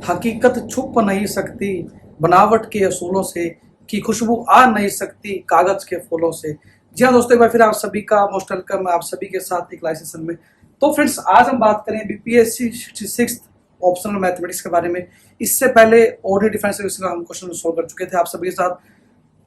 हकीकत छुप नहीं सकती बनावट के असूलों से, कि खुशबू आ नहीं सकती कागज के फूलों से। जी हाँ दोस्तों, एक बार फिर आप सभी का मोस्ट वेलकम, आप सभी के साथ एक लाइव सेशन में। तो फ्रेंड्स, आज हम बात करें बीपीएससी 66 ऑप्शनल मैथमेटिक्स के बारे में। इससे पहले ऑर्डिनरी डिफरेंशियल का हम क्वेश्चन सोल्व कर चुके थे आप सभी के साथ।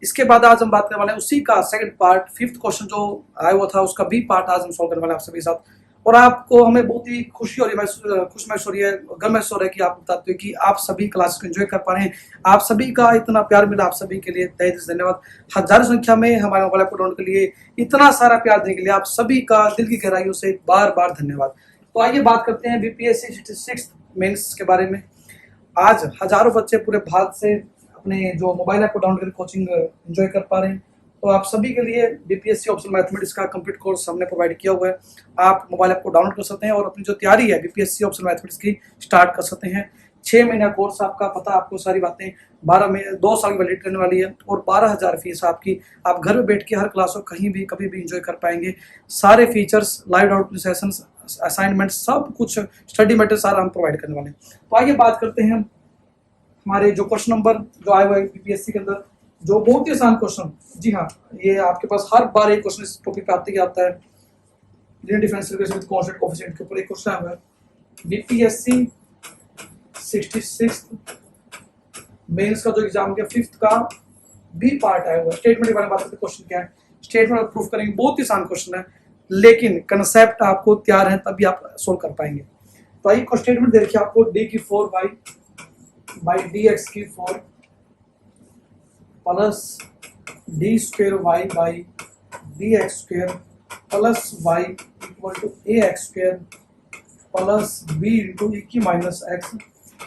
इसके बाद आज हम बात करने वाले हैं उसी का सेकंड पार्ट, फिफ्थ क्वेश्चन जो आया हुआ था उसका बी पार्ट आज हम सोल्व करने वाले हैं आप सभी के साथ। और आपको हमें बहुत ही खुशी हो रही है, खुश महसूस हो रही है, गर्व महसूस हो रहा है कि आप बताते हो कि आप सभी क्लास को एंजॉय कर पा रहे हैं। आप सभी का इतना प्यार मिला, आप सभी के लिए तहे दिल से धन्यवाद। हजारों संख्या में हमारे मोबाइल ऐप को डाउनलोड के लिए इतना सारा प्यार देने के लिए आप सभी का दिल की गहराइयों से बार बार धन्यवाद। तो आइए बात करते हैं बीपीएससी 66 मेंस के बारे में। आज हजारों बच्चे पूरे भारत से अपने जो मोबाइल ऐप को डाउनलोड करके कोचिंग एंजॉय कर पा रहे हैं। तो आप सभी के लिए बीपीएससी ऑप्शनल मैथमेटिक्स का कंप्लीट कोर्स हमने प्रोवाइड किया हुआ है। आप मोबाइल ऐप को डाउनलोड कर सकते हैं और अपनी जो तैयारी है बीपीएससी ऑप्शनल मैथमेटिक्स की स्टार्ट कर सकते हैं। 6 महीना कोर्स आपका, पता आपको सारी बातें, 12 में 2 साल की वैलिडिटी रहने वाली है और 12,000 फीस आपकी। आप घर में बैठ के हर क्लास को कहीं भी कभी भी एंजॉय कर पाएंगे। सारे features, live doubt sessions, assignment, सब कुछ स्टडी मटेरियल सारा हम प्रोवाइड करने वाले हैं। तो आइए बात करते हैं हमारे जो क्वेश्चन नंबर जो आए हुए हैं बीपीएससी के अंदर, जो बहुत ही आसान क्वेश्चन। जी हाँ, ये आपके पास हर बार एक क्वेश्चन इस टॉपिक पे आते ही आता है। Linear differential equation with constant coefficient के ऊपर एक क्वेश्चन आया हुआ है बीपीएससी 66 मेंस का जो एग्जाम के 5th का बी पार्ट आया हुआ है। स्टेटमेंट के बारे में बात करते हैं। क्वेश्चन क्या है, स्टेटमेंट प्रूफ करेंगे। बहुत ही आसान क्वेश्चन है, लेकिन कंसेप्ट आपको तैयार है तभी आप सोल्व कर पाएंगे। तो आइए स्टेटमेंट देखिए, आपको डी की 4 बाई डी एक्स की 4 plus D square Y by D X square plus Y equal to A X square plus B into E की minus x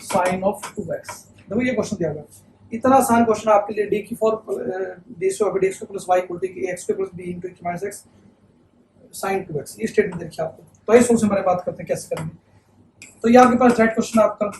sign of 2x। देखो ये क्वेश्चन दिया हुआ है, इतना आसान क्वेश्चन आपके लिए। डी की 4 D square plus Y equal to A X square plus B into E की माइनस एक्स साइन 2x। ये स्टेटमेंट देखिए आपको। तो इस सोच से हमारे बात करते हैं कैसे करेंगे। तो ये आपके पास राइट क्वेश्चन आपका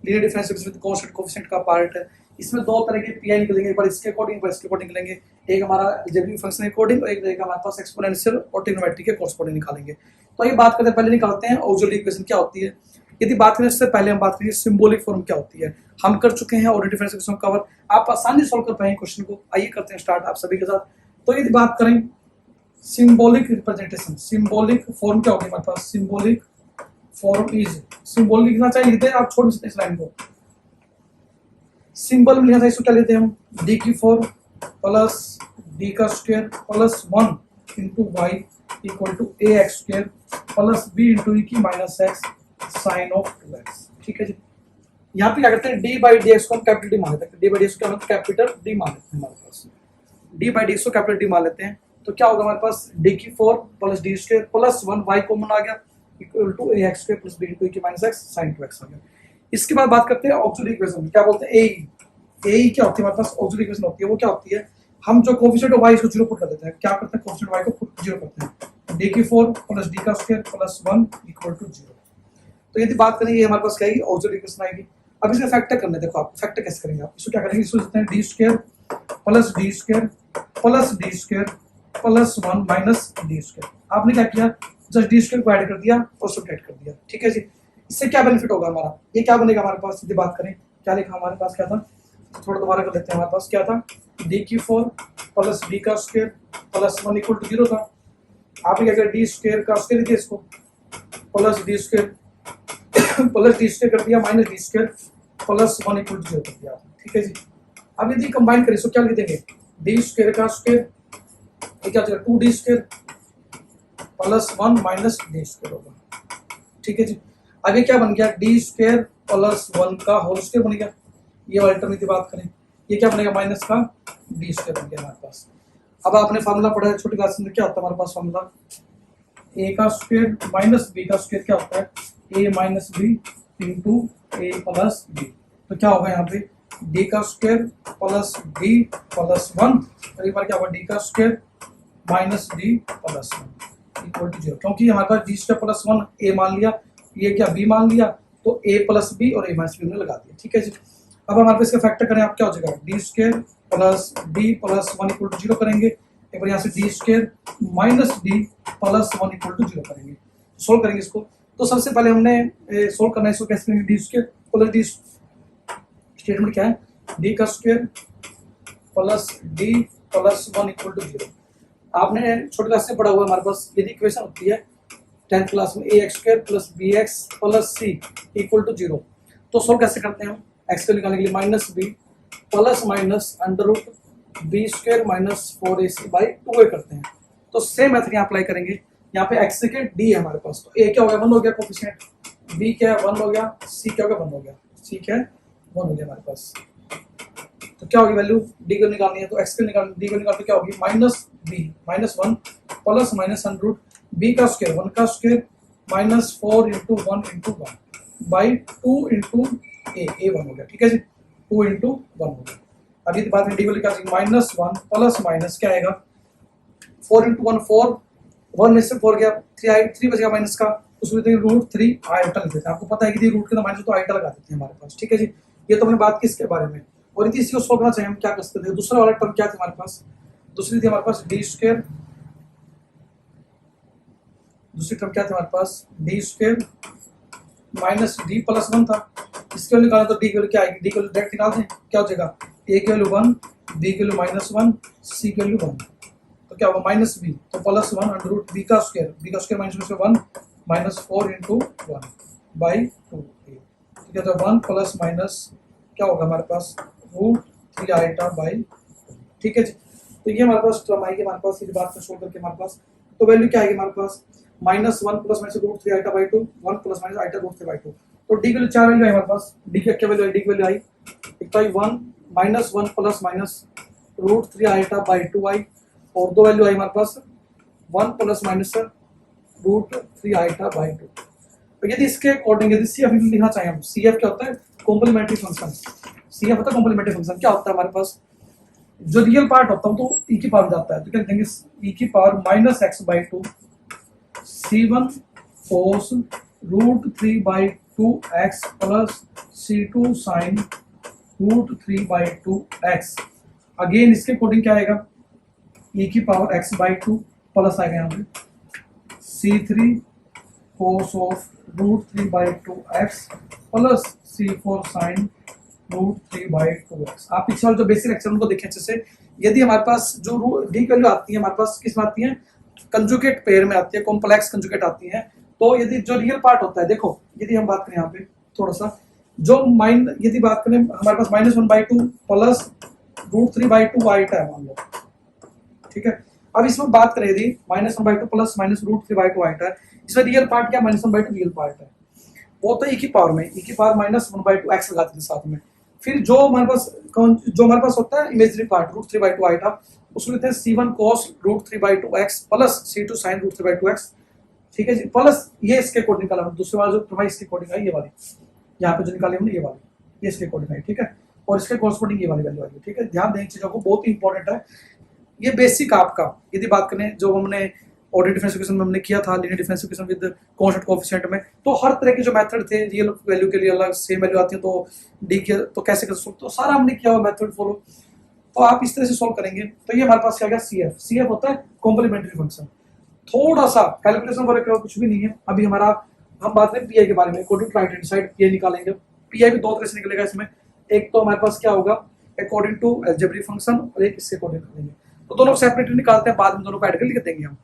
linear differential with constant coefficient का पार्ट है। इसमें 2 तरह के पीआई निकलेंगे, एक बार इसके अकॉर्डिंग, एक बार इसके अकॉर्डिंग निकलेंगे। एक हमारा अलजेब्रिक फंक्शन के अकॉर्डिंग और एक रहेगा हमारे पास एक्सपोनेंशियल और ट्रिग्नोमेट्री के कोर्सपोर्डिंग निकालेंगे। तो ये बात करते हैं, पहले निकालते हैं ऑक्सिलरी इक्वेशन क्या होती है। यदि बात करें इससे पहले हम बात करेंगे सिंबॉलिक फॉर्म क्या होती है। हम कर चुके हैं ऑर्डिनरी डिफरेंशियल इक्वेशन कवर, आप आसानी सोल्व कर पाएंगे क्वेश्चन को। आइए करते हैं स्टार्ट आप सभी के साथ। तो यदि बात करें सिंबॉलिक रिप्रेजेंटेशन, सिंबॉलिक फॉर्म क्या होगी हमारे पास। सिंबॉलिक फॉर्म इज, सिंबॉलिक लिखना चाहिए, लिखते हैं आप, छोड़ सकते हैं इस लाइन को। सिंबल में लिखना चाहिए, इसको क्या लेते हैं हम, डी की 4 प्लस डी का square plus 1 into Y equal to A x square plus B into E की minus x sign of 2x। ठीक है जी। यहाँ पे क्या करते हैं, डी बाई डी एक्स को हम कैपिटल डी मान लेते हैं। डी बाई डी एक्स को हम कैपिटल डी मान लेते हैं हमारे पास। डी बाई डी एक्स को कैपिटल डी मान लेते हैं। तो क्या होगा हमारे पास, डी की 4 plus D square plus 1 Y common आ गया equal to A x square plus B into E की माइनस एक्स साइन 2x आ गया। इसके बाद बात करते हैं ऑक्सिलरी इक्वेशन, क्या बोलते हैं, ए क्या होती है हमारे पास ऑक्सिलरी इक्वेशन होती है। वो क्या होती है, हम जो कोएफिशिएंट ऑफ y इसको 0 पुट कर देते हैं। क्या करते हैं, कोएफिशिएंट y को पुट 0 करते हैं। d की 4 प्लस d का स्क्वायर प्लस 1 इक्वल टू 0। तो यदि बात करें, ये हमारे पास क्या है, ऑक्सिलरी इक्वेशन आएगी। अब इसका फैक्टर करना है। देखो आप फैक्टर कैसे करेंगे, आप इसको क्या करेंगे, इसको लिखते हैं D square plus D square plus D square plus 1 minus D square. आपने क्या किया, जस्ट डी स्क्वायर को ऐड कर दिया और सब्ट्रैक्ट कर दिया। ठीक है जी। इससे क्या बेनिफिट होगा हमारा, ये क्या बनेगा हमारे पास, यदि बात करें क्या लिखा हमारे पास, क्या था, थोड़ा दोबारा कर लेते हैं। हमारे पास क्या था, डी की 4 प्लस डी का स्क्वायर प्लस 1 इक्वल टू 0 था। आपने क्या किया, डी स्क्वायर का स्क्वायर दिया इसको plus D square plus D square कर दिया minus D square plus 1 equal to 0 कर दिया। ठीक है जी। अब यदि कंबाइन करें तो क्या लिख देंगे, डी स्क्वायर का स्क्वायर, ये क्या होगा 2d square plus 1 minus D square होगा। ठीक है जी। आगे क्या बन गया, डी स्क्वायर प्लस 1 का होल स्क्वायर बन गया। ये अल्टरनेटिव बात करें, ये क्या बनेगा, माइनस का डी स्क्वायर बन गया हमारे पास। अब आपने फार्मूला पढ़ा है छोटी क्लास में, क्या होता है हमारे पास फार्मूला, ए का स्क्वायर माइनस बी का स्क्वायर क्या होता है, ए माइनस बी इंटू ए प्लस बी। तो क्या होगा यहाँ पे, डी का स्क्वायर प्लस डी प्लस 1, और एक बार क्या होगा, डी का square minus D plus 1 equal to 0। क्योंकि हमारे पास डी स्क्वायर प्लस 1 ए मान लिया, ये क्या बी मान लिया, तो ए प्लस बी और ए माइनस बी हमने लगा दिया। ठीक है जी। अब हमारे पास इसका फैक्टर करें, आप क्या हो जाएगा, D square plus D plus 1 equal to 0 करेंगे। एक बार यहाँ से D square minus D plus 1 equal to 0 करेंगे, सोल्व करेंगे इसको। तो सबसे पहले हमने सोल्व करना है इसको कैसे करेंगे, D square plus D statement क्या है, डी का square plus D plus 1 equal to 0। आपने छोटे क्लास से पढ़ा हुआ हमारे पास यदि इक्वेशन होती है 10th क्लास में A x square plus B X plus C equal to 0, तो सोल्व कैसे करते हैं हम, एक्स को निकालने के लिए minus B plus minus under root B square minus 4ac by 2a करते हैं। तो सेम मेथड यहाँ अप्लाई करेंगे, यहाँ पे एक्स के डी है हमारे पास, तो ए क्या हो गया 1 हो गया कोफिशिएंट, बी क्या है 1 हो गया, सी क्या हो गया 1 हो गया, सी क्या है 1 हो गया हमारे पास। तो क्या होगी वैल्यू, डी को निकालनी है तो एक्स को निकाल, डी को निकाल तो क्या होगी minus B minus 1 plus minus under root B का स्क्वायर 1 का square minus 4 into 1 into 1 by 2 into A 1 हो गया, ठीक है जी, 2 इंटू 1 हो गया। अभी तो बात में डी को निकाल माइनस 1 प्लस माइनस क्या आएगा 4 इंटू 1 4, 1 में से 4 गया 3 बच गया माइनस का, उसमें रूट 3 आइटा लिख देते हैं। आपको पता है कि रूट के माइनस तो आइटा लगा देते हैं हमारे पास, ठीक है जी। ये तो हमने बात की इसके बारे में, और यदि इसको सोल्व करना चाहिए हम क्या कर सकते थे, दूसरा वाला टर्म क्या था हमारे पास, दूसरी थी हमारे पास डी स्क्वायर, दूसरी टर्म क्या थी हमारे पास D square minus D plus 1 था, इसके वैल्यू निकालना तो डी की वैल्यू क्या आएगी, डी की वैल्यू डायरेक्ट निकाल दें, क्या हो जाएगा ए की वैल्यू 1 बी की वैल्यू माइनस 1 सी की वैल्यू 1, तो क्या होगा माइनस बी तो प्लस 1 अंडर रूट बी का square minus 1 minus 4 into 1 by 2, तो क्या होगा 1 प्लस माइनस क्या होगा हमारे पास रूट 3 आइटा बाई, ठीक है जी। तो ये हमारे पास टर्म आएगी हमारे पास, ये बात को सोल्व करके हमारे पास तो वैल्यू क्या आएगी हमारे पास minus 1 plus minus root 3 iota by 2 1 plus minus iota root 3 by 2, तो डी की वैल्यू 4 वैल्यू आई हमारे पास, डी की क्या वैल्यू आई, डी की वैल्यू आई एक तो आई 1 minus 1 plus minus root 3 iota by 2 आई, और दो वैल्यू आई हमारे पास 1 plus minus root 3 iota by 2। तो यदि इसके अकॉर्डिंग यदि सी एफ लिखना चाहिए हम, सी एफ क्या होता है कॉम्प्लीमेंट्री फंक्शन, सी एफ होता है कॉम्प्लीमेंट्री फंक्शन, क्या होता है हमारे पास जो रियल पार्ट होता है तो ई की पावर जाता है, तो क्या लिखेंगे ई की power minus x by 2 C1 cos root 3 by 2 x plus C2 sine root 3 by 2 x, again इसके अकॉर्डिंग क्या आएगा e की पावर x बाई 2 प्लस आएगा यहाँ पे C3 cos of root 3 by 2 x plus C4 sine root 3 by 2 x. आप पिछले जो बेसिक लेक्चर को देखें अच्छे से, यदि हमारे पास जो डी वैल्यू आती है हमारे पास किस में आती है, कंजुगेट पेयर में आती है, कॉम्प्लेक्स कंजुगेट आती है, तो यदि जो रियल पार्ट होता है, देखो यदि हम बात करें यहाँ पे थोड़ा सा जो यदि बात करें हमारे पास minus 1 by 2 plus root 3 by 2 iota है मान लो, ठीक है। अब इसमें बात करें यदि minus 1 by 2 plus minus root 3 by 2 iota है, इसमें रियल पार्ट क्या माइनस 1 बाई 2 रियल पार्ट है, वो तो ई की पावर में ई की पावर माइनस 1 बाई 2 एक्स लगाते थे साथ में, फिर जो हमारे पास होता है imaginary part root 3 by 2 iota, उसमें थे C1 cos root 3 by 2 x plus C2 sine root 3 by 2 x, ठीक है जी, प्लस ये इसके अकॉर्डिंग निकाला दूसरे वाला जो तुम्हारी इसके अकॉर्डिंग आई ये वाली, यहाँ पे जो निकाली हमने ये वाली, ये इसके अकॉर्डिंग आई, ठीक है, और इसके कॉरस्पॉन्डिंग ये वाली वैल्यू आई, ठीक है। ध्यान दें चीजों को, बहुत ही इंपॉर्टेंट है ये बेसिक आपका। यदि बात करें जो हमने ऑर्डर डिफरेंशियल इक्वेशन में हमने किया था linear differential equation with constant coefficient में, तो हर तरह के जो मेथड थे रियल वैल्यू के लिए अलग सेम वैल्यू आती है तो डी के तो कैसे कर सकते, तो सारा हमने किया हुआ मेथड फॉलो, तो आप इस तरह से सॉल्व करेंगे। तो ये हमारे पास क्या गया सीएफ, सीएफ होता है कॉम्प्लीमेंट्री फंक्शन। थोड़ा सा कैलकुलेशन वर्क कुछ भी नहीं है, अभी हमारा हम बात करें पीआई के बारे में, according to right hand side P I निकालेंगे। पीआई भी दो तरह से निकलेगा इसमें, एक तो हमारे पास क्या होगा अकॉर्डिंग टू अलजेब्रिक फंक्शन और एक इसके अकॉर्डिंग निकालेंगे, तो दोनों सेपरेटली निकालते हैं, बाद में दोनों को ऐड कर लिख देंगे हम।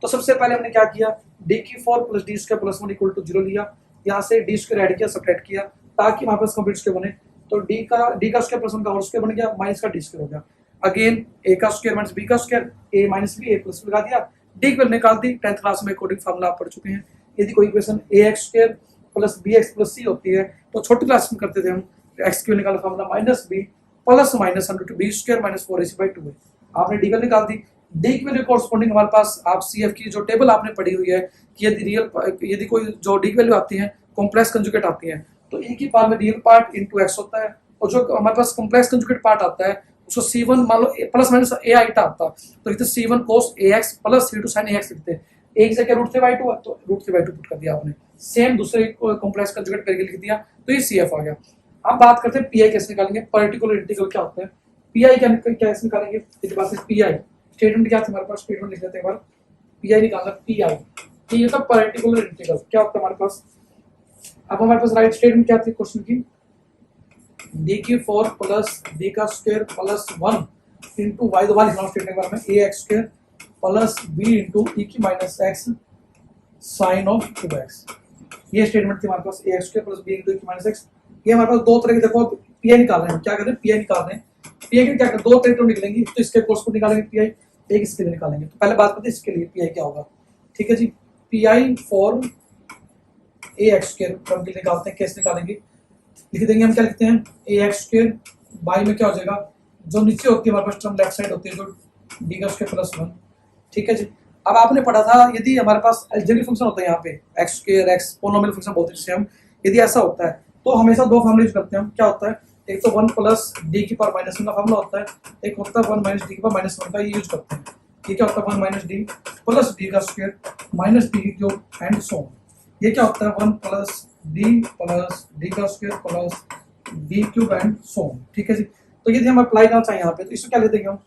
तो सबसे पहले हमने क्या किया, डी की 4 plus D square plus 1 equal to 0 लिया, यहाँ से डी स्क्वायर ऐड किया सब्ट्रैक्ट किया ताकि हमारे पास कंप्लीट स्क्वायर बने, तो डी का स्क्वायर प्लस 1 का होल स्क्वायर बन गया माइनस का डी स्क्वायर हो गया, अगेन ए का स्क्वायर माइनस बी का square A minus B A plus लगा दिया, डी की वैल्यू निकाल दी। 10th क्लास में अकॉर्डिंग फार्मूला आप पढ़ चुके हैं। यदि कोई equation A x square plus B X plus C होती है तो छोटी क्लास में करते थे हम, एक्स की निकाला formula minus B plus minus under to B square minus 4ac by 2 है। आपने डी की निकाल दी, डी की वैल्यू कॉरस्पॉन्डिंग हमारे पास आप सीएफ की जो टेबल आपने पढ़ी हुई है कि यदि कोई जो डी की वैल्यू आती है कॉम्प्लेक्स कंजुगेट आती है तो ए की पावर में रियल पार्ट इनटू एक्स होता है, और जो हमारे पास कॉम्प्लेक्स कंजुगेट पार्ट आता है उसको C1 मान लो प्लस माइनस ए आइटा आता तो लिखते C1 cos ax plus C2 sin ax लिखते हैं, एक जगह रूट 3 बाई 2 है तो रूट 3 बाई 2 पुट कर दिया आपने, सेम दूसरे कॉम्प्लेक्स कंजुगेट करके लिख दिया तो ये CF आ गया। अब बात करते हैं पीआई कैसे निकालेंगे, पर्टिकुलर इंटीग्रल क्या होता है, पीआई कैसे निकालेंगे, इसके बाद पीआई स्टेटमेंट क्या था हमारे पास, स्टेटमेंट लिख लेते हैं एक बार, पीआई निकालना, पीआई कि ये तो पर्टिकुलर इंटीग्रल क्या होता है हमारे पास। अब हमारे पास राइट स्टेटमेंट क्या थी क्वेश्चन की, डी की 4 प्लस डी का स्क्वायर प्लस 1 इंटू वाई, दोबारा लिखना स्टेटमेंट के बारे में, A x square plus B into E की minus x sign of 2x। ये स्टेटमेंट थी हमारे पास, A x square plus B into E की माइनस एक्स। ये हमारे पास दो तरह के, देखो पीआई निकाल रहे हैं, क्या कर रहे हैं पीआई निकाल रहे हैं। पीआई के क्या कर, दो तरह निकलेंगी, तो इसके कोर्स को निकालेंगे पीआई, एक इसके लिए निकालेंगे। तो पहले बात करते हैं इसके लिए पीआई क्या होगा। ठीक है जी, PI for A x square हम निकालते हैं, कैसे निकालेंगे, लिख देंगे हम, क्या लिखते हैं ए एक्स स्क्वायर बाई में क्या हो जाएगा, जो नीचे होती है हमारे पास टर्म लेफ्ट साइड होती है, जो डी का स्क्वायर प्लस 1। ठीक है जी, अब आपने पढ़ा था यदि हमारे पास अलजेब्रिक फंक्शन होता है यहाँ पे x square x polynomial function बोलते हैं जिसे हम, यदि ऐसा होता है तो हमेशा दो फॉर्मूले यूज करते हैं हम। क्या होता है, एक तो 1 प्लस डी की पावर माइनस 1 का फॉर्मूला होता है, एक होता है 1 माइनस डी की पावर माइनस 1 का, ये यूज करते हैं। ये क्या होता है 1 माइनस डी प्लस डी का square minus D cube and so on. ये क्या होता है 1 प्लस डी का square plus D cube and so on. ठीक है जी, तो यदि हम अप्लाई करना चाहें यहाँ पे तो इसको क्या लिख देंगे हम,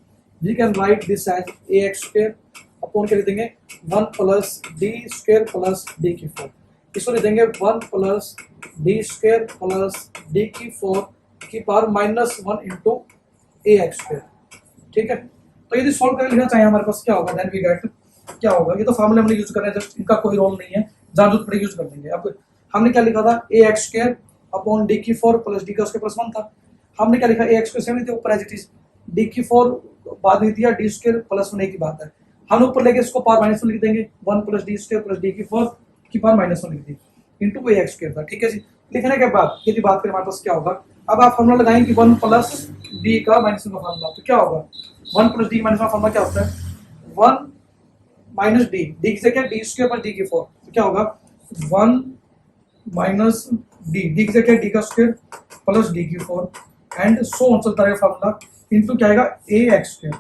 we can write this as a x square upon क्या लिख देंगे 1 plus D square plus D की 4। इसको लिख देंगे 1 plus D square plus D की 4 की power minus 1 into a x square. ठीक है, तो यदि सोल्व करके लिखना चाहिए हमारे पास क्या होगा, देन वी गेट क्या होगा, ये तो फॉर्मूले हमने यूज कर रहे हैं, जस्ट इनका कोई रोल नहीं है, जहाँ जरूरत पड़ेगी यूज कर देंगे। अब हमने क्या लिखा था ए एक्स स्क्वायर अपॉन डी की 4 प्लस डी का स्क्वायर प्लस 1 था। हमने क्या लिखा ए एक्स स्क्वायर सेम थे ऊपर एज इट इज, डी की 4 बाद में दिया, डी स्क्वायर प्लस 1 की बात है, हम ऊपर लेके इसको पावर माइनस 1 लिख देंगे, 1 plus D square plus D की 4 की पावर माइनस 1 लिख दी इंटू ए एक्स स्क्वायर था। ठीक है जी, लिखने के बाद यदि बात करें हमारे पास क्या होगा, अब आप फॉर्मूला लगाएंगे कि 1 प्लस डी का माइनस 1 का फॉर्मूला, तो क्या होगा 1 प्लस डी माइनस का फॉर्मूला क्या होता है 1 माइनस डी, डी की जगह डी स्क्वायर प्लस डी की 4, तो क्या होगा 1 माइनस डी, डी की जगह डी का स्क्वायर प्लस डी की 4 एंड सो ऑन चलता रहेगा फॉर्मूला, इंटू क्या आएगा ए एक्स स्क्वायर।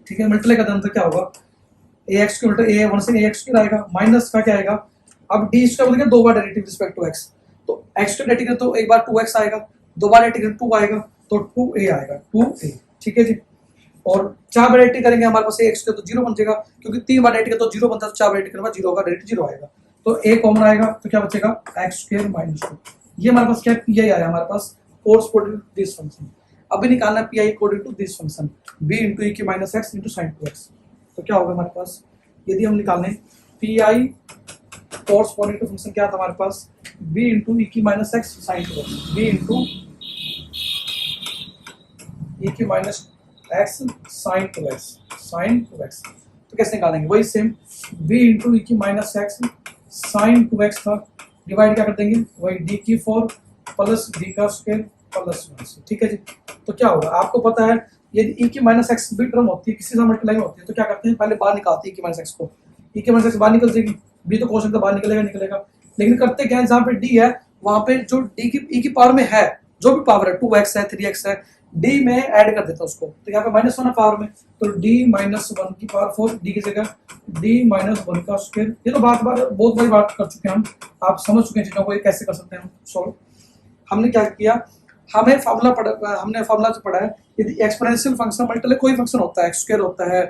ठीक है, मल्टीप्लाई का अंतर क्या होगा ए एक्स स्क्वायर ए 1 से ए एक्स स्क्वायर आएगा, माइनस का क्या आएगा, अब डी स्क्वायर बोलेंगे दो बार डेरिवेटिव रिस्पेक्ट टू एक्स, तो एक्स स्क्वायर डेरिवेटिव तो एक बार 2x आएगा, दो बार डेरिवेटिव 2 आएगा तो 2a आएगा 2a। ठीक है जी, और चार बार डेरिवेटिव करेंगे हमारे पास एक्स तो 0 बन जाएगा, क्योंकि 3 बार डेरिवेटिव तो 0 बनता है, तो 4 बार डेरिवेटिव करने 0 होगा, डेरिवेटिव 0 आएगा, तो a कॉमन आएगा, तो क्या बचेगा एक्स स्क्वायर माइनस 2। ये हमारे पास क्या पी आई आया हमारे पास कोर्सपोंडिंग टू दिस फंक्शन। अभी निकालना P I according to this function b into E की minus x into sine 2x। तो क्या होगा हमारे पास, यदि हम निकालें P I corresponding to function क्या था हमारे पास b इंटू ई की minus x sine 2x, b into E की माइनस एक्स साइन 2x। तो कैसे निकालेंगे, वही सेम b इंटू ई की माइनस एक्स साइन 2x था, डिवाइड क्या कर देंगे वही d की 4 प्लस d का स्क्वायर प्लस 1। ठीक है जी, तो क्या होगा आपको पता है यदि e की माइनस एक्स भी टर्म होती है किसी से मल्टीप्लाई होती है तो क्या करते हैं पहले बाहर निकालते हैं e की माइनस एक्स को, e की माइनस एक्स बाहर निकल जाएगी, b तो क्वेश्चन तो बाहर निकलेगा, लेकिन करते क्या है जहाँ पे d है वहाँ पे जो d की e की पावर में है जो भी पावर है 2x है 3x है d में ऐड कर देता है उसको, तो यहाँ पे माइनस 1 है पावर में, तो d माइनस 1 की पावर 4 d की जगह d माइनस 1 का स्क्वायर। ये तो बहुत बड़ी बात कर चुके हैं हम, आप समझ चुके हैं चीजों को, ये कैसे कर सकते हैं हम सॉल्व। हमने क्या किया, हमने फार्मूला जो पढ़ा है यदि एक्सपोनेंशियल फंक्शन मल्टीप्लाई कोई फंक्शन होता है, एक्स स्क्वायर होता है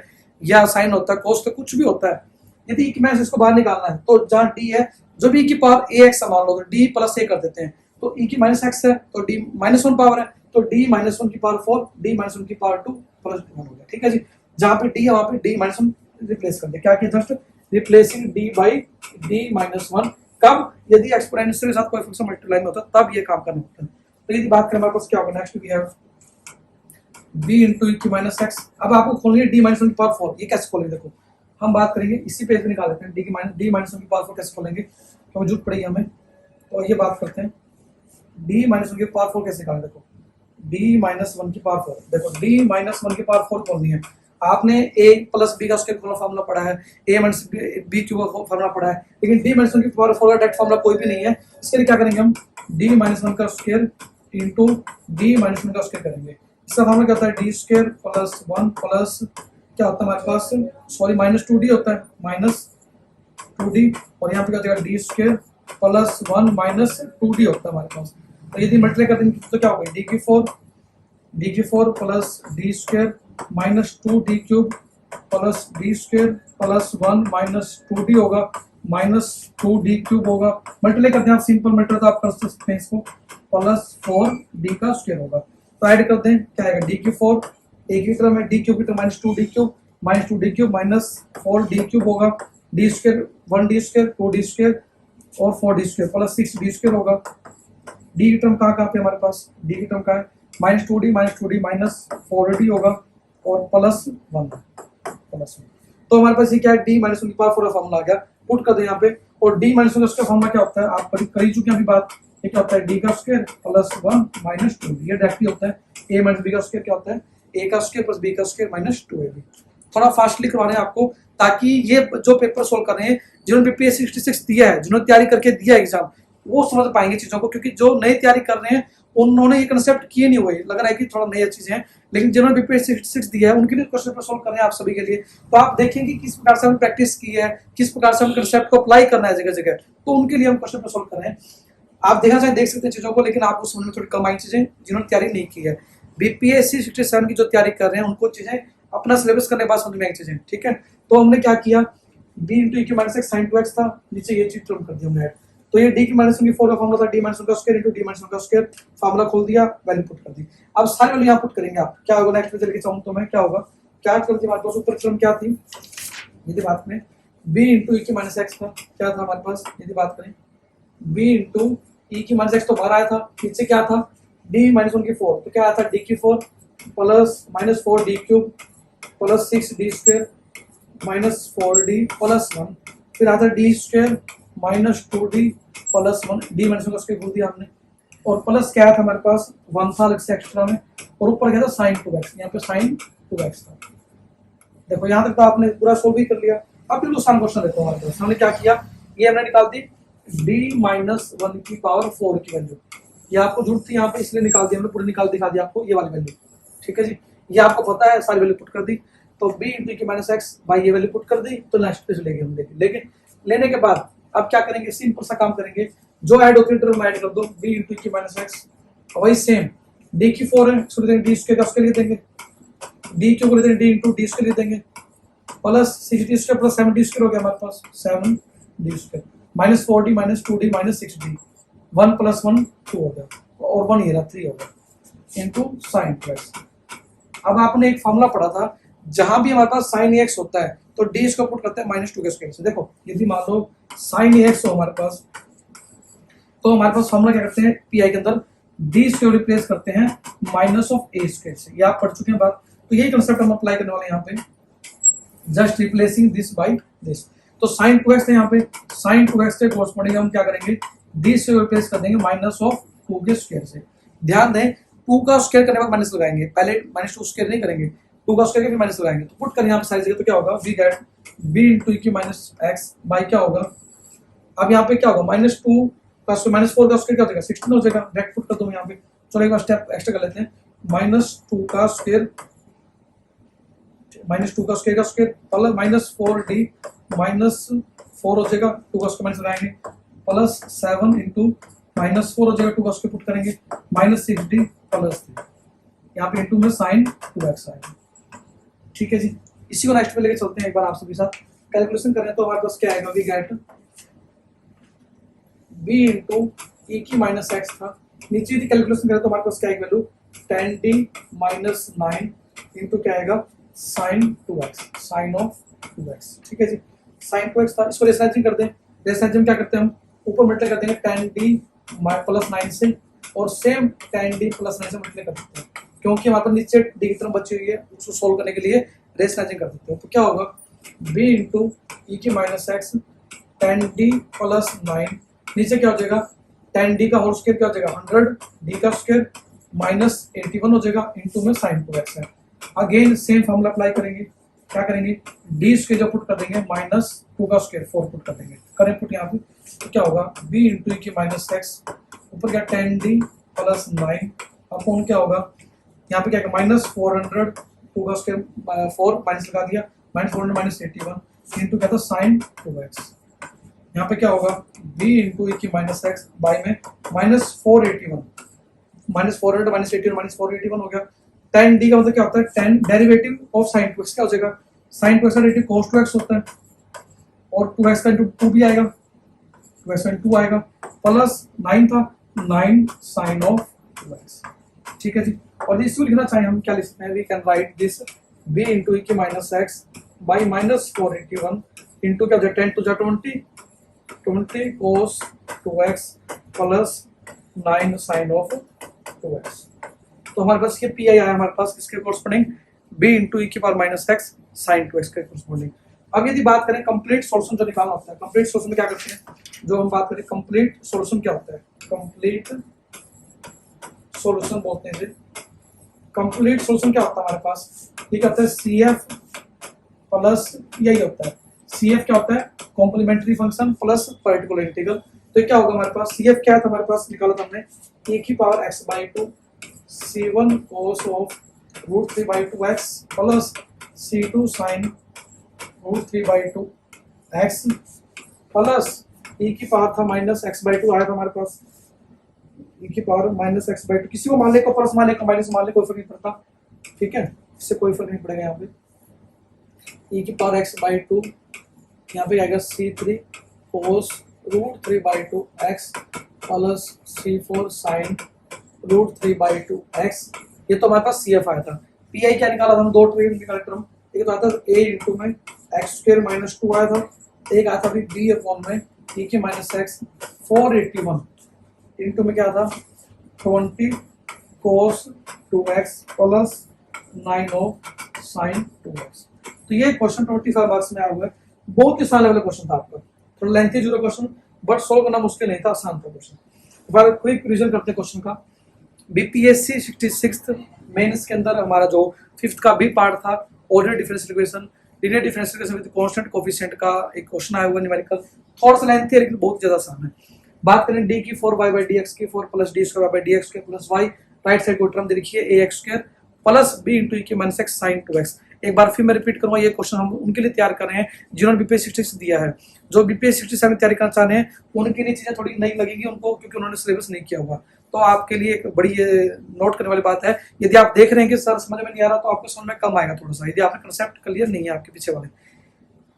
या साइन होता है कोस कुछ भी होता है, यदि e की माइनस इसको बाहर निकालना है तो जहाँ d है जो भी e की पावर ax मान लो तो d प्लस a कर देते हैं, तो e की माइनस एक्स है तो d माइनस 1 पावर है तो d माइनस 1 की पावर 4 d माइनस 1 की पावर 2 प्लस 1 हो गया। ठीक है जी, जहाँ पे d है वहाँ पे d माइनस 1 रिप्लेस कर दे, क्या किया just replacing d by d minus 1। कब, यदि एक्सपोनेंशियल के साथ कोई फंक्शन मल्टीप्लाई में होता है तब ये काम करना होता है। तो यदि बात करें हमारे पास क्या होगा, next we have b into E की माइनस एक्स। अब आपको खोलनी है d माइनस 1 की पावर 4, ये कैसे खोलेंगे देखो हम बात करेंगे इसी पेज पे निकाल लेते हैं d माइनस 1 की पावर 4 कैसे खोलेंगे, तो जरूरत पड़ेगी हमें, तो ये बात करते हैं d माइनस 1 की पावर 4 कैसे निकालें। देखो d माइनस 1 की पावर 4, देखो d माइनस 1 की पावर 4 खोलनी है, आपने a प्लस b का स्क्वायर फार्मूला पढ़ा है, a minus b cube formula पढ़ा है, लेकिन d माइनस 1 की पावर 4 का डायरेक्ट फार्मूला कोई भी नहीं है, इसके लिए क्या करेंगे हम d माइनस 1 का स्क्वायर इंटू d माइनस 1 का स्क्वायर करेंगे। इसका फार्मूला क्या होता है d स्क्वायर प्लस 1 प्लस क्या होता है हमारे पास, सॉरी माइनस 2d होता है, माइनस 2d, और यहाँ पे क्या होता है d square plus 1 minus 2d होता है हमारे पास। तो यदि मल्टीप्लाई कर देंगे तो क्या होगा d की 4 plus d square minus 2d cube plus D square plus 1 minus 2d होगा माइनस 2d क्यूब होगा। मल्टीप्लाई करते हैं आप, सिंपल मल्टीप्लाई तो आप कर सकते हैं इसको, प्लस 4d का स्क्वायर होगा। तो ऐड करते हैं, क्या आएगा डी क्यूब 4, एक ही टर्म है डी क्यूब की term minus 2d cube minus 4d cube होगा, D square 1d square 2d square और 4d square plus 6d square होगा। डी की टर्म कहाँ पे हमारे पास, डी की टर्म कहाँ है माइनस 2d माइनस 4d होगा और प्लस 1 प्लस 1। तो हमारे पास ये क्या है, डी माइनस 1 की पावर 4 का फॉर्मूला आ गया, पुट कर दें यहाँ पे। और डी माइनस 1 का फॉर्मूला क्या होता है, आप कर ही चुके हैं अभी बात, ये क्या होता है डी का स्क्वायर प्लस 1 माइनस 2, ये डायरेक्टली होता है ए माइनस बी का स्क्वायर, क्या होता है ए का स्क्वायर प्लस बी का स्क्वायर माइनस 2ab। थोड़ा फास्टली करवा रहे हैं आपको, ताकि ये जो पेपर सोल्व कर रहे हैं जिन्होंने बीपीएससी 66 दिया है, जिन्होंने तैयारी करके दिया एग्जाम, वो समझ पाएंगे चीजों को, क्योंकि जो नई तैयारी कर रहे हैं उन्होंने ये कंसेप्ट किए नहीं हुए, लग रहा है कि थोड़ा नई चीजें हैं, लेकिन जिन्होंने बीपीएससी 66 दिया है उनके लिए क्वेश्चन पेपर सोल्व कर रहे हैं आप सभी के लिए। तो आप देखेंगे किस प्रकार से हमने प्रैक्टिस की है, किस प्रकार से हम कंसेप्ट को अप्लाई करना है जगह जगह, तो उनके लिए हम क्वेश्चन पेपर सोल्व कर रहे हैं। आप देखना चाहें देख सकते हैं चीजों को, लेकिन आपको समझ में थोड़ी कम आई चीजें जिन्होंने तैयारी नहीं की है। बीपीएससी 67 की जो तैयारी कर रहे हैं उनको चीजें अपना सिलेबस करने के बाद समझ में आई चीजें, ठीक है। तो हमने क्या किया, b into e minus x sine 2x था, नीचे ये चीज टर्म कर दी हमने ऐड। तो ये d की माइनस 1 की 4 का फॉर्मूला था, d माइनस 1 का स्क्वायर इंटू d माइनस 1 का स्क्वायर, फॉर्मूला खोल दिया, वैल्यू पुट कर दी। अब सारी वैल्यू यहाँ पुट करेंगे आप, क्या होगा नेक्स्ट में चल के चाहूँ तो मैं, क्या होगा, क्या कर दी हमारे पास ऊपर टर्म क्या थी, यदि बात करें b into e minus x था, क्या था हमारे पास, यदि बात करें b into e minus x तो बाहर आया था, नीचे क्या था d माइनस 1 की 4, तो क्या आया था d की 4 plus minus 4d cube plus 6d square minus 4d plus 1, फिर आता D square minus 2d plus 1, D minus 1 का स्क्वायर बोल दिया हमने, और प्लस क्या था हमारे पास 1 था अलग से एक्स्ट्रा में, और ऊपर क्या था साइन 2x, यहाँ पे साइन 2x था। देखो यहाँ तक तो आपने पूरा सोल्व ही कर लिया। अब बिल्कुल आसान क्वेश्चन देखो हमारे पास, हमने क्या किया, ये हमने निकाल दी d माइनस 1 की पावर 4 की वैल्यू, ये आपको जरूरत थी यहाँ पे इसलिए निकाल दी हमने, पूरी निकाल दिखा दी आपको ये वाली वैल्यू, ठीक है जी। ये आपको पता है, सारी वैल्यू पुट कर दी, तो b इंटू की माइनस एक्स बाई ये वैल्यू पुट कर दी, तो नेक्स्ट पे चलेंगे हम लेकिन लेने के बाद अब क्या करेंगे, सिंपल सा काम करेंगे, जो ऐड होती है टर्म ऐड कर दो, b इंटू की माइनस एक्स, वही सेम d की 4 है, इसको डी स्क्वायर का स्क्वायर लिख देंगे, d क्यों लिख देंगे, d इंटू डी स्क्वायर लिख देंगे, plus 6d square plus 7d square हो गया हमारे पास 7d square minus 4d minus 2d minus 6d, 1 plus 1 2 हो गया, और 1 ये रहा 3 हो गया इंटू साइन 2x। अब आपने एक फॉर्मूला पढ़ा था, जहां भी हमारे पास साइन एक्स होता है तो डी इसको पुट करते हैं माइनस 2 के स्क्वायर से। देखो यदि मान लो साइन एक्स हो हमारे पास, तो हमारे पास फॉर्मूला क्या करते हैं पीआई के अंदर, डी स्क्वायर रिप्लेस करते हैं माइनस ऑफ ए स्क्वायर से, ये आप पढ़ चुके हैं बात। तो यही कंसेप्ट हम अप्लाई करने वाले हैं यहाँ पे, just replacing this by this. तो साइन 2x है यहाँ पे, साइन 2x से कोरस्पॉन्डिंग हम क्या करेंगे, डी से रिप्लेस कर देंगे माइनस ऑफ 2 के स्क्वायर से। ध्यान दें 2 का स्क्वायर करने के बाद माइनस लगाएंगे, पहले माइनस 2 स्क्वायर नहीं करेंगे, 2 का स्क्वायर फिर माइनस लगाएंगे। तो पुट करें यहाँ पे सारी जगह, तो क्या होगा वी गेट b इंटू की माइनस एक्स बाई क्या होगा, अब यहाँ पे क्या होगा माइनस 2 का स्क्वायर माइनस 4 का स्क्वायर क्या हो जाएगा 16 हो जाएगा, डायरेक्ट पुट कर दूँ यहाँ पे। चलो एक बार स्टेप एक्स्ट्रा कर लेते हैं, माइनस 2 का स्क्वायर माइनस 2 का square plus minus 4d minus 4 हो जाएगा, 2 का स्क्वायर माइनस लगाएंगे, प्लस 7 इंटू माइनस 4 हो जाएगा, 2 का स्क्वायर पुट करेंगे, माइनस 6d प्लस 3, यहाँ पे इंटू में साइन 2x आएगा, ठीक है जी। इसी को नेक्स्ट पे लेके चलते हैं एक बार आप सभी साथ कैलकुलेशन करें, तो हमारे पास क्या आएगा, we get b into e की माइनस एक्स था, नीचे यदि कैलकुलेशन करें तो हमारे पास क्या आएगा वैल्यू 10d माइनस 9 इंटू क्या आएगा sign 2x, sign of 2x, ठीक है जी। साइन 2x था, इसको रेशनलाइजिंग कर दें, रेशनलाइजिंग क्या करते हैं हम, ऊपर मल्टीप्लाई कर देंगे 10d प्लस 9 से, और सेम 10d प्लस 9 से मल्टीप्लाई कर देते हैं, क्योंकि हमारे पास नीचे डी की टर्म बची हुई है, उसको सोल्व करने के लिए रेशनलाइजिंग कर देते हैं। तो क्या होगा b इंटू ई की माइनस एक्स 10d प्लस 9, नीचे क्या हो जाएगा 10d का होल स्क्वायर क्या हो जाएगा 100d का स्क्वायर माइनस 81 हो जाएगा, इंटू में साइन 2x है। अगेन सेम फॉर्मूला अप्लाई करेंगे, क्या करेंगे डी स्क्वायर जो पुट कर देंगे माइनस 2 का स्क्वायर 4 पुट कर देंगे, करें पुट यहाँ पे, तो क्या होगा b इंटू ई की माइनस एक्स, ऊपर क्या 10d प्लस 9 अपॉन क्या होगा, यहाँ पे क्या है माइनस 400 2 का स्क्वायर 4 माइनस लगा दिया, माइनस 400 माइनस 81 इंटू क्या था साइन 2x, यहाँ पे क्या होगा b इंटू ई की माइनस एक्स बाई में माइनस 481 माइनस 400 माइनस 81 माइनस 481 हो गया, 10d का मतलब क्या होता है 10 डेरिवेटिव ऑफ साइन 2x क्या हो जाएगा साइन टू एक्स का डेरिवेटिव कॉस टू एक्स होता है, और 2x का इंटू 2 भी आएगा, 2x का इंटू 2 आएगा, प्लस 9 था, 9 साइन ऑफ 2x। ठीक है जी। और इसको लिखना चाहिए हम क्या लिख सकते हैं, we can write this b into E की minus x by minus 481 into क्या हो जाए 10 टू जा 20 कोस 2x plus 9 sign of 2x। तो हमारे पास ये पी आई आया हमारे पास किसके कोरस्पोंडिंग, b इंटू ई की power minus x sine 2x के कोरस्पोंडिंग। अब यदि बात करें कंप्लीट सॉल्यूशन जो निकालना होता है, कंप्लीट सॉल्यूशन में क्या करते हैं, जो हम बात करें कंप्लीट सॉल्यूशन क्या होता है, कंप्लीट सॉल्यूशन बोलते हैं। कंप्लीट सॉल्यूशन क्या होता है हमारे पास, ये क्या होता है CF प्लस, यही होता है CF क्या होता है, complementary function plus particular integral. तो क्या होगा हमारे पास, CF क्या था हमारे पास, निकाला था हमने e की power x/2 c1 cos of √3/2x plus c2 sin √3/2 x plus e की पावर था माइनस x/2 आया था हमारे पास, e की पावर माइनस x/2, किसी को मान ले को प्लस मान ले को माइनस मान ले कोई फर्क नहीं पड़ता, ठीक है, इससे कोई फर्क नहीं पड़ेगा। यहाँ पे e की पावर x/2 यहाँ पे आएगा c3 cos √3/2 x plus c4 sin √3/2 x। ये तो हमारे पास CF आया था। PI क्या निकाला था हम, दो निकाले टर्म, एक तो आता था a इंटू में x² माइनस 2 आया था, एक आता था b अपॉन में e की माइनस x 481 इंटू में क्या था 20 cos 2x plus 9 of sin 2x। तो ये क्वेश्चन 25 मार्क्स में आया हुआ है, बहुत ही आसान लेवल क्वेश्चन था आपका, थोड़ा lengthy zero question, but solve करना मुश्किल नहीं था, आसान था क्वेश्चन। बार क्विक रिवीजन करते हैं क्वेश्चन का। बीपीएससी 66 मेंस के अंदर हमारा जो 5th का बी पार्ट था, ordinary differential equation, linear differential equation with constant coefficient का एक क्वेश्चन आया हुआ न्यूमेरिकल, थोड़ा सा लेंथी है लेकिन बहुत ज्यादा आसान है। बात करें डी की 4y/dx की 4 plus d² plus y, right side को टर्म दे रखी है ax² plus b into E की माइनस एक्स साइन 2x। एक बार फिर मैं रिपीट करूंगा, ये क्वेश्चन हम उनके लिए तैयार कर रहे हैं जिन्होंने बीपीएससी 66 दिया है। जो बीपीएससी 67 तैयारी करना चाह रहे हैं उनके लिए चीजें थोड़ी नई लगेगी उनको, क्योंकि उन्होंने सिलेबस नहीं किया हुआ। तो आपके लिए एक बड़ी नोट करने वाली बात है, यदि आप देख रहे हैं कि सर समझ में नहीं आ रहा तो आपको समझ में कम आएगा थोड़ा सा, यदि आपने कंसेप्ट क्लियर नहीं है आपके पीछे वाले।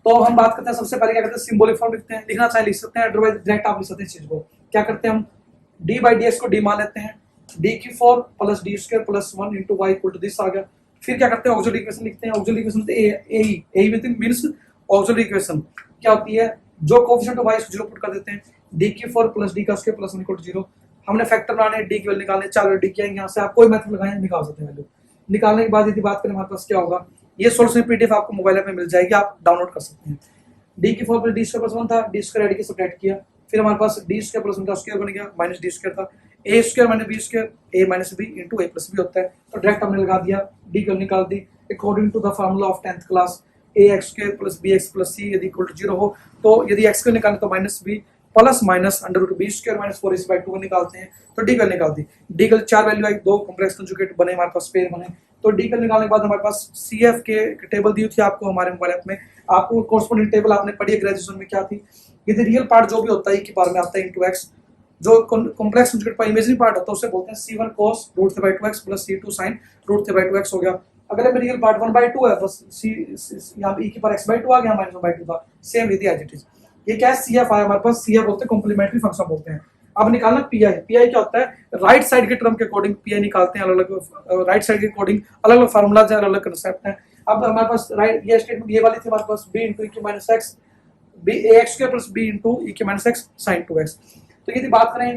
तो हम बात करते हैं, सबसे पहले क्या करते हैं, सिंबॉलिक फॉर्म लिखते हैं, लिखना चाहे लिख सकते हैं, अदरवाइज डायरेक्ट आप लिख सकते हैं इस चीज को। क्या करते हैं हम, d/dx को d मान लेते हैं, d³ plus d² plus 1 into Y equal to this आ गया। फिर क्या करते हैं, ऑक्सिलरी इक्वेशन लिखते हैं, auxiliary equation A means auxiliary equation क्या होती है, जो कोएफिशिएंट ऑफ y को 0 पुट कर देते हैं, d³ plus d² plus 1 equal to 0। हमने फैक्टर बनाने, d की वैल्यू निकालने, चार डी की आएंगे, यहाँ से आप कोई मेथड लगाएं निकाल सकते हैं वैल्यू। निकालने के बाद यदि बात करें हमारे पास क्या होगा, ये सोल्यूशन पीडीएफ आपको मोबाइल ऐप में मिल जाएगी, आप डाउनलोड कर सकते हैं। d³ प्लस d² प्लस 1 था, d² ऐड किया सब्ट्रैक्ट किया, फिर हमारे पास d² प्लस 1 का स्क्वायर बन गया, माइनस d² था, a² minus b², a minus b into a plus b होता है, तो डायरेक्ट हमने लगा दिया, d की निकाल दी according to the formula of 10th class, ax² plus bx plus c यदि इक्वल टू 0 हो, तो यदि x को निकालें तो minus b plus minus √b² minus 4ac/2 को निकालते हैं, तो डी कल निकाल दी, डी कल चार वैल्यू आई, दो कॉम्प्लेक्स कंजुगेट बने हमारे पास, पेयर बने, तो डी कल निकालने के बाद हमारे पास CF के टेबल दी थी आपको हमारे मोबाइल ऐप में, आपको कोरस्पोंडिंग टेबल आपने पढ़ी है ग्रेजुएशन में, क्या थी, यदि रियल पार्ट जो भी होता है की पावर में आता है इंटू x, जो कॉम्प्लेक्स कंजुगेट पर इमेजिनरी पार्ट होता है उसे बोलते हैं c1 cos √3/2x plus c2 sin √3/2x हो गया। अगर में रियल पार्ट 1/2 है, बस यहाँ पे e की पावर x/2 आ गया, माइनस 1/2 था, सेम विधि एज इट इज। ये क्या है, CF आया हमारे पास, CF बोलते हैं कॉम्प्लीमेंट्री फंक्शन बोलते हैं। अब निकालना PI, PI क्या होता है, राइट साइड के टर्म के अकॉर्डिंग PI निकालते हैं, अलग अलग राइट साइड के अकॉर्डिंग अलग अलग फार्मूला है, अलग अलग कंसेप्ट है। अब हमारे पास राइट ये स्टेटमेंट ये वाली थी हमारे पास, b इंटू ई की minus X ax² plus b into E की माइनस एक्स साइन 2x। तो यदि बात करें,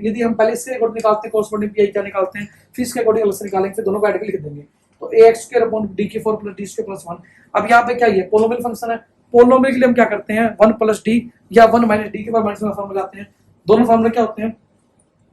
यदि हम पहले इसके अकॉर्डिंग निकालते हैं कोरस्पोंडिंग PI क्या निकालते हैं, फिर इसके अकॉर्डिंग अलग से निकालेंगे, फिर दोनों को ऐड करके लिख देंगे, तो ax² upon d³ plus d² plus 1। अब यहाँ पे क्या है, पोलिनोमियल फंक्शन है, पोलिनोमियल के लिए हम क्या करते हैं, 1 प्लस डी या 1 माइनस डी के बाद माइनस में फॉर्मूला लाते हैं। दोनों फॉर्मूला क्या होते हैं,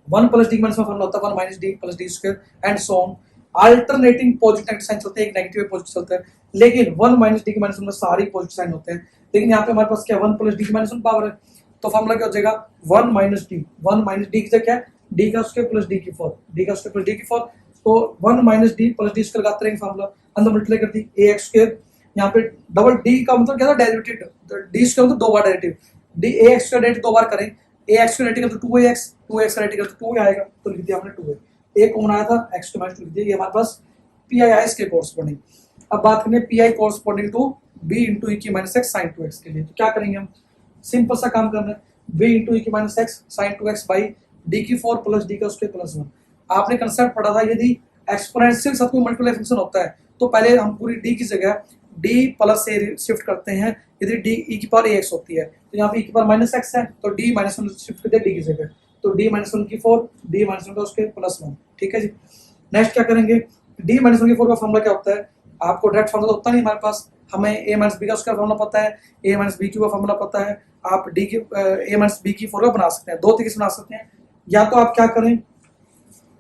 1 प्लस डी के माइनस में फॉर्मूला होता है 1 minus D plus d² and so on. Alternating positive sign चलते हैं, एक नेगेटिव पॉजिटिव चलता है, लेकिन 1 माइनस डी के माइनस में सारी पॉजिटिव साइन होते हैं। लेकिन यहाँ पे हमारे पास क्या 1 प्लस डी के माइनस पावर है, तो फॉर्मूला क्या हो जाएगा 1 माइनस डी, 1 माइनस डी की जगह क्या है डी का स्क्वायर प्लस डी की 4, डी का स्क्वायर प्लस डी की 4, तो 1 minus D plus D square लगाते रहेंगे फॉर्मूला, अंदर मल्टीप्लाई कर दी ax², यहाँ पे डबल डी का मतलब क्या था, डेरिवेटिव, डी स्क्वायर मतलब दो बार डेरिवेटिव, डी ax का डेरिवेटिव दो बार करें, ax का डेरिवेटिव तो 2ax, 2x का डेरिवेटिव तो 2 आएगा, तो लिख दिया हमने 2a, एक कॉमन आया था x के माइनस 2 लिख दिया, ये हमारे पास PI आया इसके कोरस्पोंडिंग। अब बात करें PI corresponding to B into E की minus x sine two X के लिए। तो क्या करेंगे हम, सिंपल सा काम करना है, बी इंटू ई की minus x sine two x by D की 4 प्लस डी का स्क्वायर प्लस 1। आपने कंसेप्ट पढ़ा था, यदि एक्सपोनेंशियल साथ कोई मल्टीप्लाई फंक्शन होता है तो पहले हम पूरी डी की जगह डी प्लस ए शिफ्ट करते हैं, यदि डी ई की पावर एक्स होती है तो यहाँ पे ई की पावर माइनस एक्स है तो डी माइनस 1 शिफ्ट कर दिया डी की जगह, तो डी माइनस 1 की 4 डी माइनस 1 का स्क्वायर प्लस 1। ठीक है जी। नेक्स्ट क्या करेंगे, डी माइनस 1 की 4 का फॉर्मूला क्या होता है, आपको डायरेक्ट फॉर्मूला होता नहीं हमारे पास, हमें ए माइनस बी का उसका फॉर्मूला पता है, ए माइनस बी क्यू का फॉर्मूला पता है, आप डी की ए माइनस बी की 4 का बना सकते हैं। दो तरीके से बना सकते हैं, या तो आप क्या करें,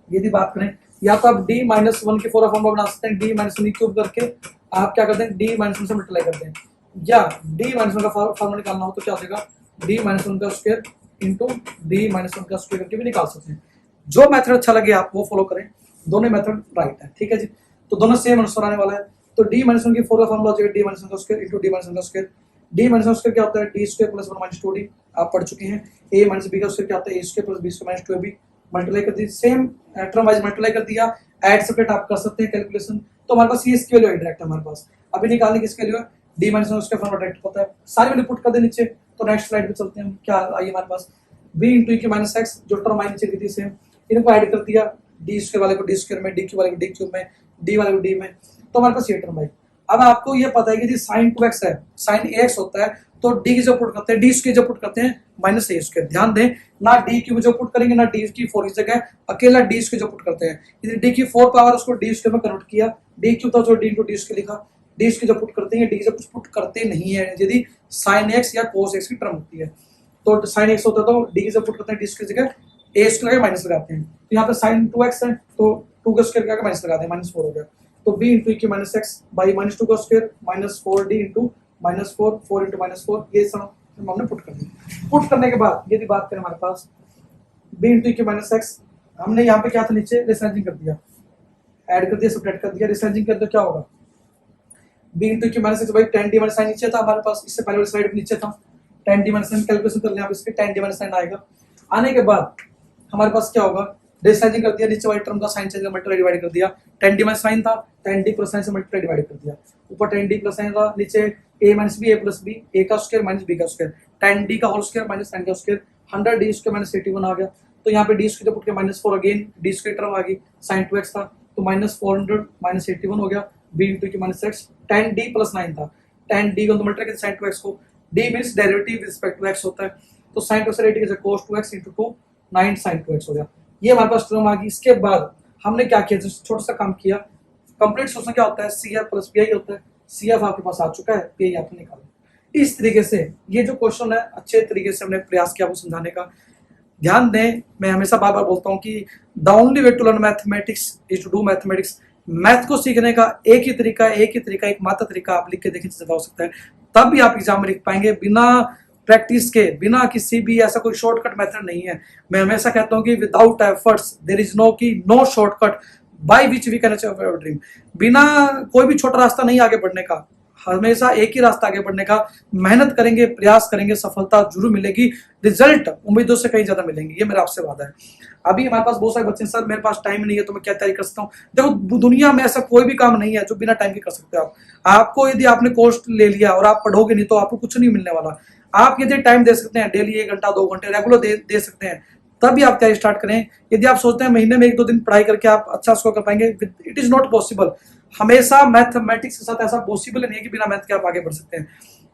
यदि बात करें या तो आप डी माइनस 1 की 4 का फॉर्मूला बना सकते हैं, डी माइनस 1 क्यूब करके आप क्या करते हैं डी माइनस 1 से मल्टीप्लाई करते हैं, या डी माइनस 1 का फॉर्मूला निकालना हो तो क्या हो जाएगा डी माइनस 1 का स्क्वायर इंटू डी माइनस 1 का स्क्वायर करके भी निकाल सकते हैं। जो मेथड अच्छा लगे आप वो फॉलो करें, दोनों मेथड राइट है। ठीक है जी। तो दोनों सेम आंसर आने वाला है। तो डी माइनस 1 की 4 का फॉर्मूला हो जाएगा डी माइनस 1 का स्क्वायर इंटू डी माइनस 1 का स्क्वायर। डी माइनस 1 स्क्वायर क्या होता है, डी स्क्वायर प्लस 1 माइनस 2डी, आप पढ़ चुके हैं। ए माइनस बी का स्क्वायर क्या होता है, A square plus B square minus 2ab, multiply कर दी, सेम टर्म वाइज मल्टीप्लाई कर दिया, ऐड सेपरेट आप कर सकते हैं कैलकुलेशन। तो हमारे पास ये इसकी वैल्यू है डायरेक्ट हमारे पास, अभी निकालने की इसकी वैल्यू है डी माइनस 1 उसका फॉर्मूला डायरेक्ट पता है, सारी वैल्यू पुट कर दे नीचे। तो नेक्स्ट स्लाइड पे चलते हैं हम, क्या आई हमारे पास बी इंटू ई की माइनस एक्स, जो टर्म आई नीचे की थी सेम, इनको ऐड कर दिया, डी स्क्वायर वाले को डी स्क्वायर में, डी क्यूब वाले को डी क्यूब में, डी वाले को डी में, तो हमारे पास ये टर्म आई। अब आपको ये पता है कि साइन 2x है, साइन एक्स होता है तो डी की जो पुट करते हैं, डी स्क्वायर जो पुट करते हैं माइनस ए स्क्वायर। ध्यान दें, ना डी क्यूब जो पुट करेंगे ना डी की 4 की जगह अकेला डी स्क्वायर जो पुट करते हैं, यदि डी की 4 पावर उसको डी स्क्वायर में कन्वर्ट किया, डी क्यूब था जो डी इंटू डी स्क्वायर लिखा, डी स्क्वायर जो पुट करते हैं डी से कुछ पुट करते नहीं है, यदि साइन एक्स या कोस एक्स की टर्म होती है तो साइन एक्स होता है तो डी की जो पुट करते हैं डी स्क्वायर जगह ए स्क्वायर माइनस लगाते हैं। तो यहाँ पे साइन 2x है तो 2 का स्क्वायर क्या माइनस लगाते हैं, माइनस 4 हो गया। तो b इंटू की माइनस एक्स बाई माइनस 2 का square minus 4d into minus 4, 4 into minus 4, ये सब हमने पुट कर दिया। पुट करने के बाद यदि बात करें हमारे पास b इंटू की माइनस एक्स, हमने यहाँ पे क्या था नीचे रिसाइजिंग कर दिया, ऐड कर दिया, सब्ट्रैक्ट कर दिया, रिसाइजिंग कर दो क्या होगा b इंटू की minus x by tan d minus sine नीचे था हमारे पास, इससे पहले वाली स्लाइड पे नीचे था tan d minus sine, calculation कर लिया आप इसके, tan d माइनस साइन आएगा। आने के बाद हमारे पास क्या होगा, डिसाइजिंग कर दिया, नीचे वाली टर्म का साइन चेंज कर मल्टीप्लाई डिवाइड कर दिया, tan d माइनस साइन था tan d प्लस साइन से मल्टीप्लाई डिवाइड कर दिया, ऊपर tan d प्लस साइन था, नीचे a minus b a plus b, a का स्क्वायर माइनस b का स्क्वायर, tan d का होल स्क्वायर माइनस sin का स्क्वायर, 100d स्क्वायर माइनस 81 आ गया। तो यहाँ पे d स्क्वायर पुट के minus 4 again d square term आ गई, sin 2x था तो माइनस 400 माइनस 81 हो गया, b इंटू की minus x, tan d plus 9 था, tan d को तो मल्टीप्लाई करते sin 2x को, d means derivative with respect to x होता है, तो sin 2x से 80 के cos 2x into 2 9 sin 2x हो गया। ये हमारे पास टर्म आ गई। इसके बाद हमने क्या किया, छोटा सा काम किया, कंप्लीट सोल्यूशन क्या होता है, CF प्लस PI होता है, CF आपके पास आ चुका है, PI आपने निकाला। इस तरीके से ये जो क्वेश्चन है अच्छे तरीके से हमने प्रयास किया आपको समझाने का। ध्यान दें, मैं हमेशा बार बार बोलता हूँ कि the only way to learn mathematics is to do mathematics. Math को सीखने का एक ही तरीका, एक मात्र तरीका, आप लिख के देखें ज्यादा हो सकता है, तब भी आप एग्जाम में लिख पाएंगे। बिना प्रैक्टिस के, बिना किसी भी ऐसा कोई शॉर्टकट मेथड नहीं है। मैं हमेशा कहता हूँ कि without efforts there is no shortcut by which we can achieve our dream. बिना कोई भी छोटा रास्ता नहीं आगे बढ़ने का, हमेशा एक ही रास्ता आगे बढ़ने का। मेहनत करेंगे, प्रयास करेंगे, सफलता जरूर मिलेगी, रिजल्ट उम्मीदों से कहीं ज्यादा मिलेंगे, ये मेरा आपसे वादा है। अभी हमारे पास बहुत सारे बच्चे हैं, सर मेरे पास टाइम नहीं है तो मैं क्या तैयारी कर सकता हूँ। देखो, दुनिया में ऐसा कोई भी काम नहीं है जो बिना टाइम के कर सकते हो आप। आपको यदि आपने कोर्स ले लिया और आप पढ़ोगे नहीं तो आपको कुछ नहीं मिलने वाला। आप यदि टाइम दे सकते हैं, डेली 1 घंटा 2 घंटे रेगुलर दे सकते हैं, तभी आप तैयारी स्टार्ट करें। यदि आप सोचते हैं महीने में 1-2 दिन पढ़ाई करके आप अच्छा स्कोर कर पाएंगे, इट इज नॉट पॉसिबल। हमेशा मैथमेटिक्स के साथ ऐसा पॉसिबल नहीं है कि बिना मैथ के आप आगे बढ़ सकते हैं।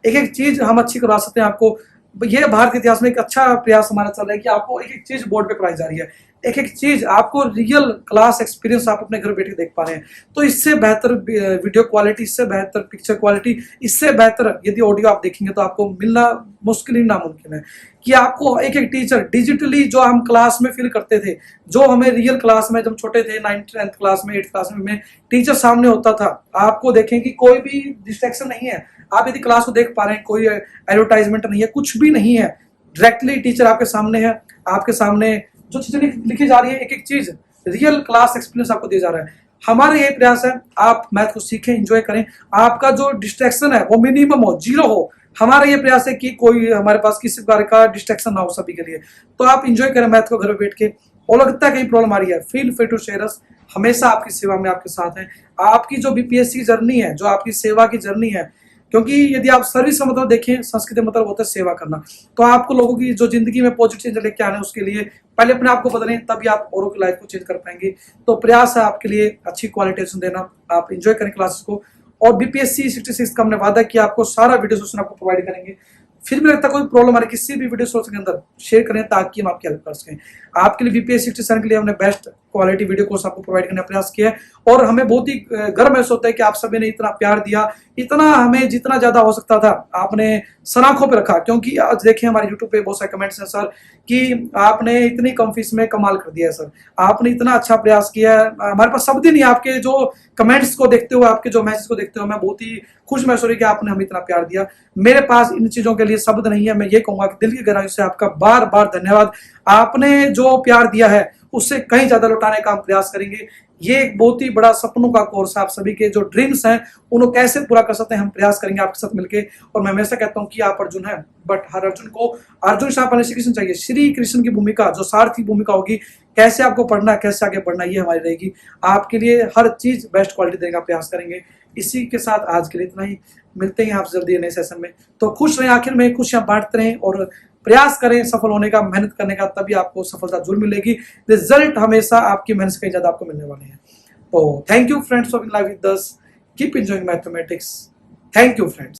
एक एक चीज हम अच्छी करवा सकते हैं आपको। ये भारत के इतिहास में एक अच्छा प्रयास हमारा चल रहा है कि आपको एक एक चीज बोर्ड पे पढ़ाई जा रही है, एक एक चीज आपको रियल क्लास एक्सपीरियंस आप अपने घर बैठे देख पा रहे हैं। तो इससे बेहतर वीडियो क्वालिटी, इससे बेहतर पिक्चर क्वालिटी, इससे बेहतर यदि ऑडियो आप देखेंगे तो आपको मिलना मुश्किल ही नामुमकिन है कि आपको एक एक टीचर डिजिटली, जो हम क्लास में फील करते थे, जो हमें रियल क्लास में जब छोटे थे 9th 10th क्लास में 8th क्लास में टीचर सामने होता था, आपको देखें कि कोई भी डिस्ट्रैक्शन नहीं है। आप यदि क्लास को देख पा रहे हैं, कोई एडवर्टाइजमेंट नहीं है, कुछ भी नहीं है, डायरेक्टली टीचर आपके सामने है, आपके सामने जो चीजें लिखी जा रही है, एक एक चीज रियल क्लास एक्सपीरियंस आपको दिया जा रहा है। हमारा ये प्रयास है आप मैथ को सीखें, एंजॉय करें, आपका जो डिस्ट्रैक्शन है वो मिनिमम हो, 0 हो। हमारा ये प्रयास है कि कोई हमारे पास किसी प्रकार का डिस्ट्रैक्शन ना हो सभी के लिए। तो आप एंजॉय करें मैथ को घर में बैठ के। और लगता है कहीं प्रॉब्लम आ रही है, feel free to share us, हमेशा आपकी सेवा में आपके साथ हैं। आपकी जो BPSC जर्नी है, जो आपकी सेवा की जर्नी है, क्योंकि यदि आप सर्विस का मतलब देखें, संस्कृति मतलब होता है सेवा करना। तो आपको लोगों की जो जिंदगी में पॉजिटिव चेंज लेके आना है, उसके लिए पहले अपने आप को बदलें, तभी आप औरों की लाइफ को चेंज कर पाएंगे। तो प्रयास है आपके लिए अच्छी क्वालिटी एजुकेशन देना, आप इंजॉय करें क्लासेस को। और बीपीएससी 66 का हमने वादा किया आपको सारा वीडियो सोल्यूशन आपको प्रोवाइड करेंगे। फिर भी लगता है कोई प्रॉब्लम हमारे किसी भी वीडियो सोर्स के अंदर शेयर करें ताकि हम आपकी हेल्प कर सकें। आपके लिए बीपीएससी 67 के लिए हमने बेस्ट क्वालिटी वीडियो कोर्स आपको प्रोवाइड करने का प्रयास किया है, और हमें बहुत ही गर्व महसूस होता है कि आप सभी ने इतना प्यार दिया, इतना हमें जितना ज्यादा हो सकता था आपने सनाखों पे रखा। क्योंकि आज देखें हमारे यूट्यूब पे बहुत सारे कमेंट्स हैं सर कि आपने इतनी कम फीस में कमाल कर दिया है सर, आपने इतना अच्छा प्रयास किया है। हमारे पास शब्द ही नहीं, आपके जो कमेंट्स को देखते हुए, आपके जो मैसेज को देखते हुए मैं बहुत ही खुश महसूस हो रही कि आपने हमें इतना प्यार दिया। मेरे पास इन चीजों के लिए शब्द नहीं है। मैं ये कहूंगा कि दिल की गहराई से आपका बार बार धन्यवाद। आपने जो प्यार दिया है उससे कहीं ज्यादा लौटाने का हम प्रयास करेंगे। ये एक बहुत ही बड़ा सपनों का कोर्स है, आप सभी के जो ड्रीम्स हैं उनको कैसे पूरा कर सकते हैं हम प्रयास करेंगे आपके साथ मिलके। और मैं हमेशा कहता हूं कि आप अर्जुन है, बट हर अर्जुन को अर्जुन शाह श्री कृष्ण चाहिए। श्री कृष्ण की भूमिका जो सारथी भूमिका होगी, कैसे आपको पढ़ना है, कैसे आगे बढ़ना, ये हमारी रहेगी। आपके लिए हर चीज बेस्ट क्वालिटी देने का प्रयास करेंगे। इसी के साथ आज के लिए इतना ही, मिलते हैं आप जल्दी नए सेशन में। तो खुश रहें, आखिर में खुशियां बांटते रहें और प्रयास करें सफल होने का, मेहनत करने का, तभी आपको सफलता जरूर मिलेगी। रिजल्ट हमेशा आपकी मेहनत से कहीं ज्यादा आपको मिलने वाले हैं। तो thank you friends for being live with us, keep enjoying mathematics. Thank you friends.